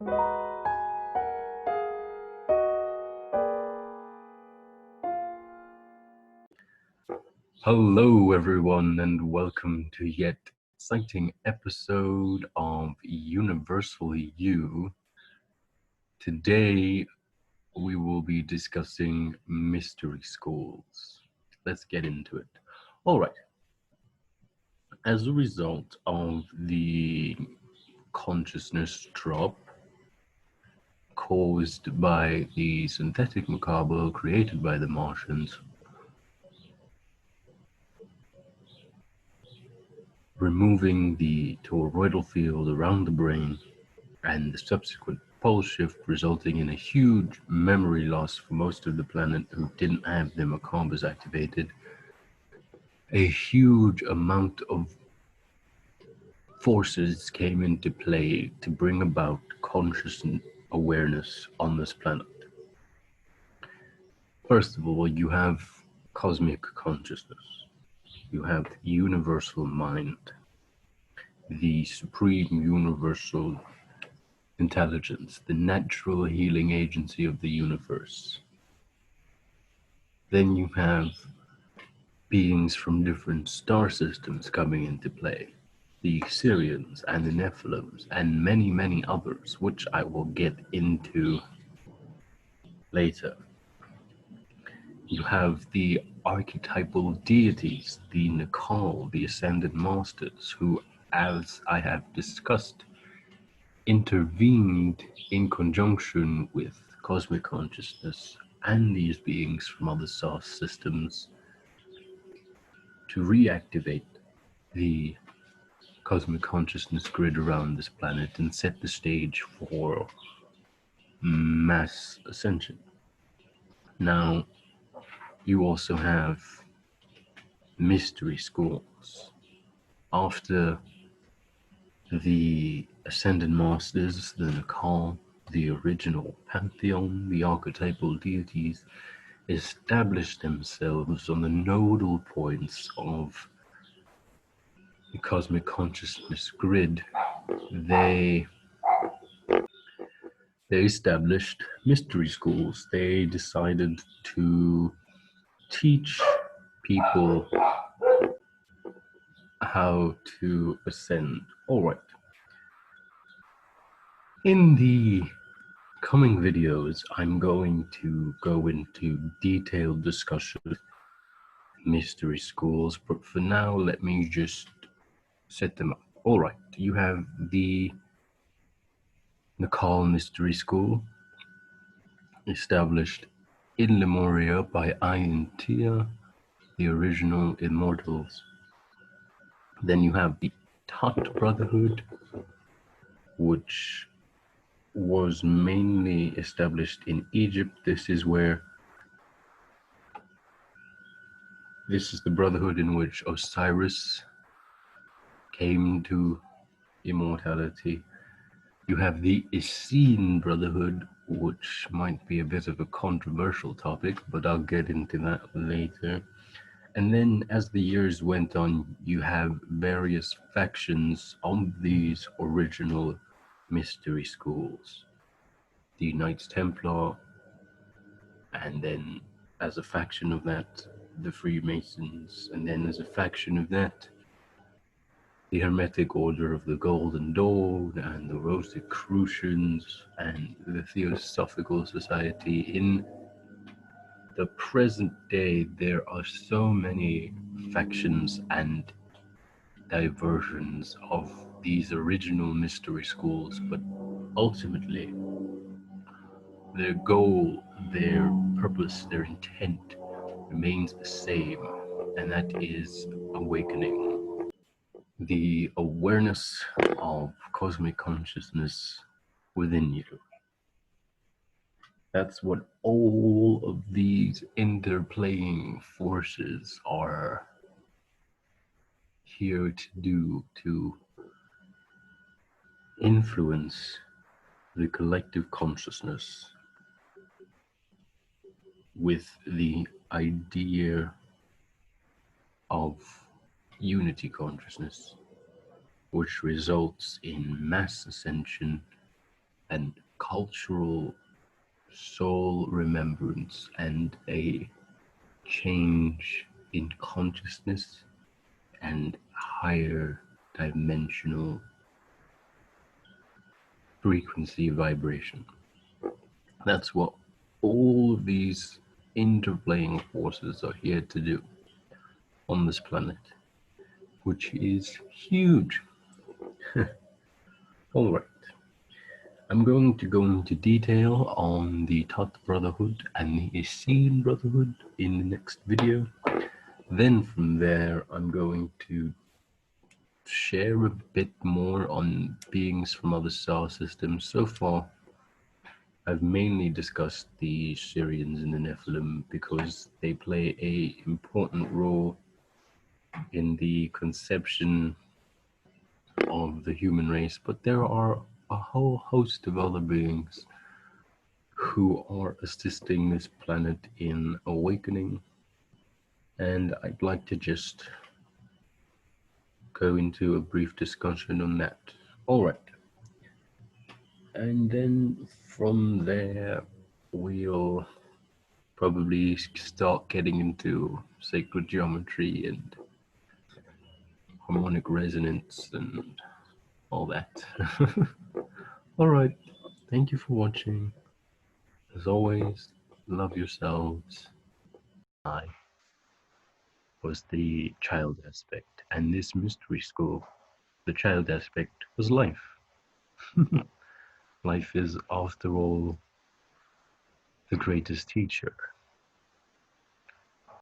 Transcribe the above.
Hello, everyone, and welcome to yet exciting episode of Universal You. Today, we will be discussing mystery schools. Let's get into it. All right. As a result of the consciousness drop caused by the synthetic macabre created by the Martians, removing the toroidal field around the brain and the subsequent pole shift resulting in a huge memory loss for most of the planet who didn't have their macabres activated, a huge amount of forces came into play to bring about conscious awareness on this planet. First of all, you have cosmic consciousness. You have universal mind, the supreme universal intelligence, the natural healing agency of the universe. Then you have beings from different star systems coming into play, the Syrians and the Nephilims, and many, many others, which I will get into later. You have the archetypal deities, the Nakal, the Ascended Masters, who, as I have discussed, intervened in conjunction with cosmic consciousness and these beings from other star systems to reactivate the cosmic consciousness grid around this planet and set the stage for mass ascension. Now, you also have mystery schools. After the Ascended Masters, the Nakal, the original pantheon, the archetypal deities established themselves on the nodal points of the cosmic consciousness grid. They established mystery schools. They decided to teach people how to ascend. All right. In the coming videos, I'm going to go into detailed discussion of mystery schools, but for now, let me just set them up. All right. You have the Nakal Mystery School, established in Lemuria by Aintia, the original immortals. Then you have the Tut Brotherhood, which was mainly established in Egypt. This is the brotherhood in which Osiris came to immortality. You have the Essene Brotherhood, which might be a bit of a controversial topic, but I'll get into that later. And then as the years went on, you have various factions of these original mystery schools. The Knights Templar, and then as a faction of that, the Freemasons, and then as a faction of that, the Hermetic Order of the Golden Dawn, and the Rosicrucians, and the Theosophical Society. In the present day, there are so many factions and diversions of these original mystery schools, but ultimately, their goal, their purpose, their intent remains the same, and that is awakening. The awareness of cosmic consciousness within you. That's what all of these interplaying forces are here to do, to influence the collective consciousness with the idea of unity consciousness, which results in mass ascension and cultural soul remembrance and a change in consciousness and higher dimensional frequency vibration. That's what all of these interplaying forces are here to do on this planet, which is huge. All right. I'm going to go into detail on the Thoth Brotherhood and the Essene Brotherhood in the next video. Then from there, I'm going to share a bit more on beings from other star systems. So far, I've mainly discussed the Syrians and the Nephilim because they play an important role in the conception of the human race, but there are a whole host of other beings who are assisting this planet in awakening, and I'd like to just go into a brief discussion on that. All right. And then from there, we'll probably start getting into sacred geometry and harmonic resonance and all that. All right. Thank you for watching. As always, love yourselves. I was the child aspect, and this mystery school, the child aspect was life. Life is, after all, the greatest teacher.